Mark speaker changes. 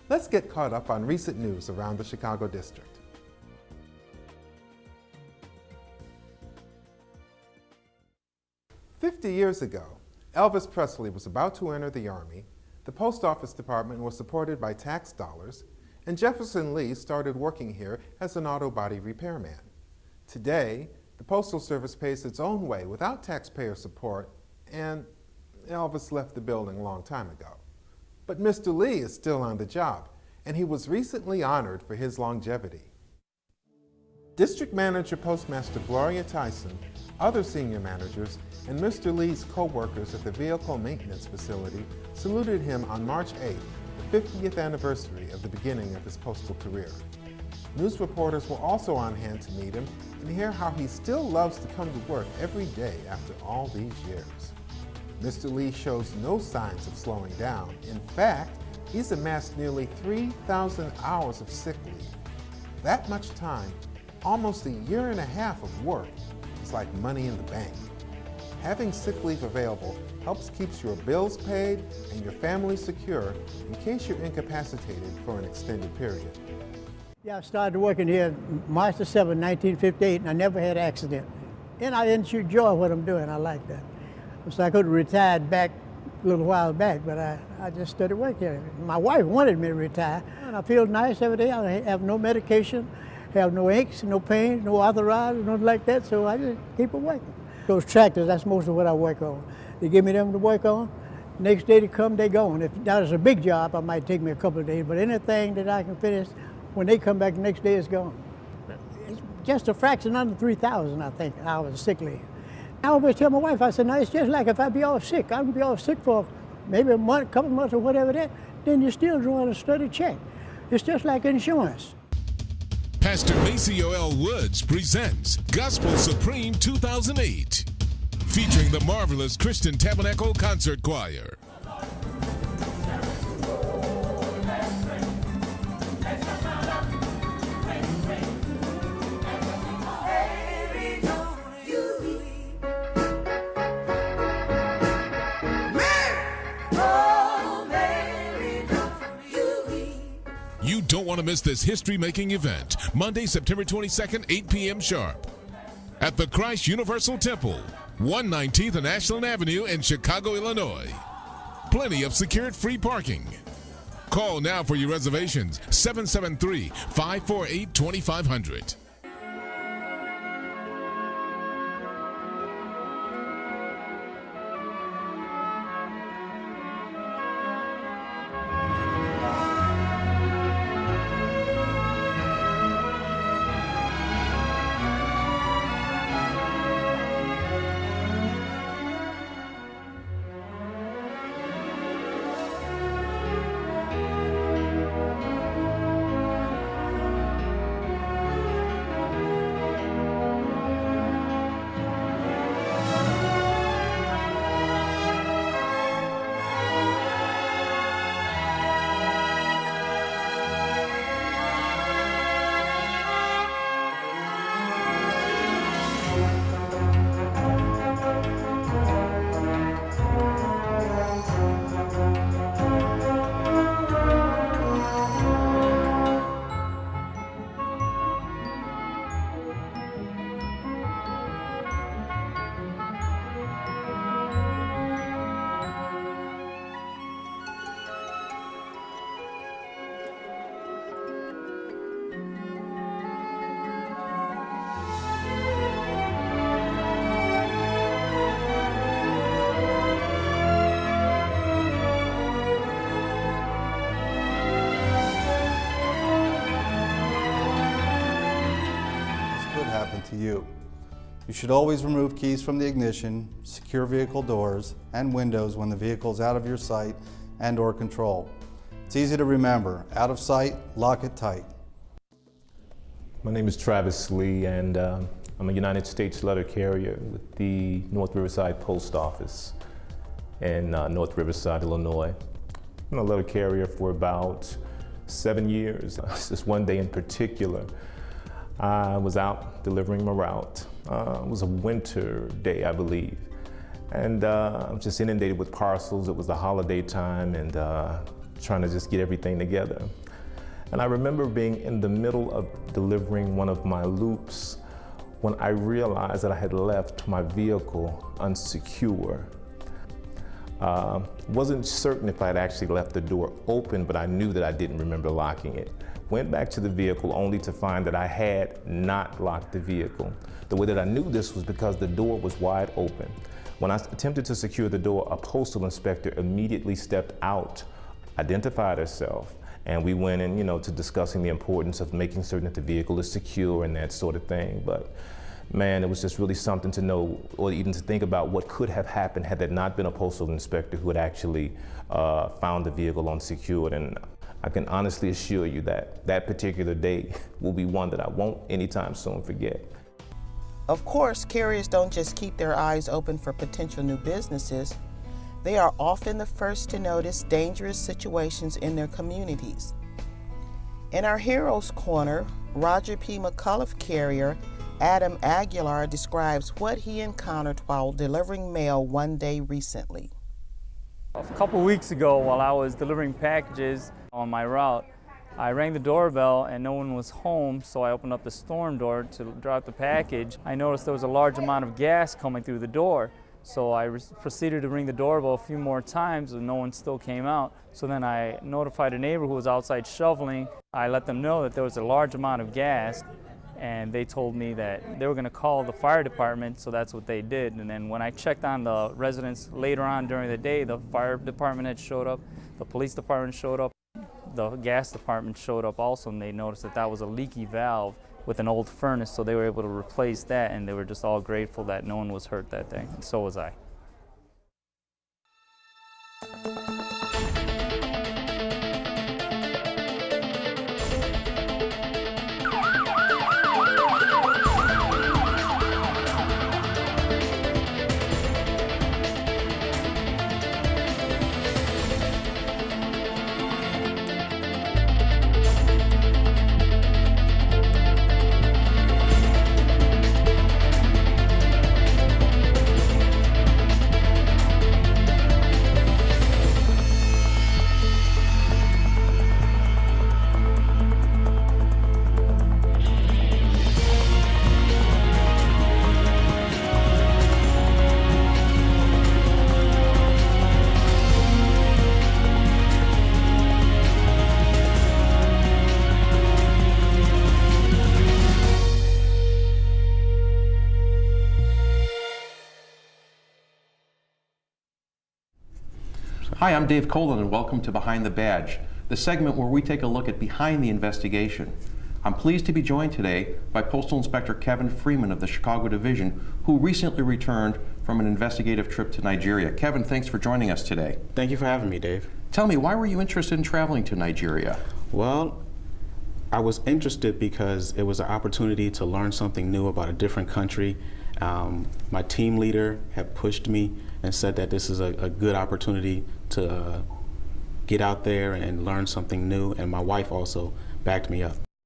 Speaker 1: Let's get caught up on recent news around the Chicago district. "50 years ago, Elvis Presley was about to enter the Army, the Post Office Department was supported by tax dollars, and Jefferson Lee started working here as an auto body repairman. Today, the Postal Service pays its own way without taxpayer support, and Elvis left the building a long time ago. But Mr. Lee is still on the job, and he was recently honored for his longevity. District Manager Postmaster Gloria Tyson, other senior managers, and Mr. Lee's co-workers at the Vehicle Maintenance Facility saluted him on March 8th, the 50th anniversary of the beginning of his postal career. News reporters were also on hand to meet him and hear how he still loves to come to work every day after all these years. Mr. Lee shows no signs of slowing down. In fact, he's amassed nearly 3,000 hours of sick leave. That much time, almost a year and a half of work, is like money in the bank. Having sick leave available helps keep your bills paid and your family secure in case you're incapacitated for an extended period.
Speaker 2: Yeah, I started working here March the 7th, 1958, and I never had an accident. And I enjoy what I'm doing. I like that. So I could have retired back a little while back, but I just started working here. My wife wanted me to retire, and I feel nice every day. I have no medication, have no aches, no pains, no arthritis, nothing like that, so I just keep it working. Those tractors, that's most of what I work on. They give me them to work on. Next day they come, they gone. If that is a big job, I might take me a couple of days, but anything that I can finish, when they come back the next day, it's gone. It's just a fraction under 3,000, I think, hours of sick leave. I always tell my wife, I said, no, it's just like if I be off sick. I can be off sick for maybe a month, couple months or whatever that, then you're still drawing a steady check. It's just like insurance.
Speaker 3: Pastor Macy O.L. Woods presents Gospel Supreme 2008, featuring the marvelous Christian Tabernacle Concert Choir. You don't want to miss this history-making event, Monday, September 22nd, 8 p.m. sharp, at the Christ Universal Temple, 119th and Ashland Avenue in Chicago, Illinois. Plenty of secured free parking. Call now for your reservations, 773-548-2500.
Speaker 4: To you. You should always remove keys from the ignition, secure vehicle doors and windows when the vehicle is out of your sight and or control. It's easy to remember. Out of sight, lock it tight.
Speaker 5: My name is Travis Lee, and I'm a United States letter carrier with the North Riverside Post Office in North Riverside, Illinois. I've been a letter carrier for about 7 years. This one day in particular, I was out delivering my route. It was a winter day, I believe. And I was just inundated with parcels. It was the holiday time, and trying to just get everything together. And I remember being in the middle of delivering one of my loops when I realized that I had left my vehicle unsecure. Wasn't certain if I had actually left the door open, but I knew that I didn't remember locking it. Went back to the vehicle only to find that I had not locked the vehicle. The way that I knew this was because the door was wide open. When I attempted to secure the door, a postal inspector immediately stepped out, identified herself, and we went in, to discussing the importance of making certain that the vehicle is secure and that sort of thing. But man, it was just really something to know, or even to think about what could have happened had there not been a postal inspector who had actually found the vehicle unsecured. And I can honestly assure you that that particular day will be one that I won't anytime soon forget.
Speaker 6: Of course, carriers don't just keep their eyes open for potential new businesses. They are often the first to notice dangerous situations in their communities. In our Heroes Corner, Roger P. McCullough carrier Adam Aguilar describes what he encountered while delivering mail one day recently.
Speaker 7: A couple weeks ago, while I was delivering packages on my route, I rang the doorbell and no one was home, so I opened up the storm door to drop the package. I noticed there was a large amount of gas coming through the door, so I proceeded to ring the doorbell a few more times and no one still came out. So then I notified a neighbor who was outside shoveling. I let them know that there was a large amount of gas, and they told me that they were going to call the fire department, so that's what they did. And then when I checked on the residents later on during the day, the fire department had showed up, the police department showed up, the gas department showed up also, and they noticed that that was a leaky valve with an old furnace, so they were able to replace that, and they were just all grateful that no one was hurt that day, and so was I.
Speaker 8: Hi, I'm Dave Colin, and welcome to Behind the Badge, the segment where we take a look at behind the investigation. I'm pleased to be joined today by Postal Inspector Kevin Freeman of the Chicago Division, who recently returned from an investigative trip to Nigeria. Kevin, thanks for joining us today.
Speaker 9: Thank you for having me, Dave.
Speaker 8: Tell me, why were you interested in traveling to Nigeria?
Speaker 9: Well, I was interested because it was an opportunity to learn something new about a different country. My team leader had pushed me and said that this is a good opportunity to get out there and learn something new, and my wife also backed me up.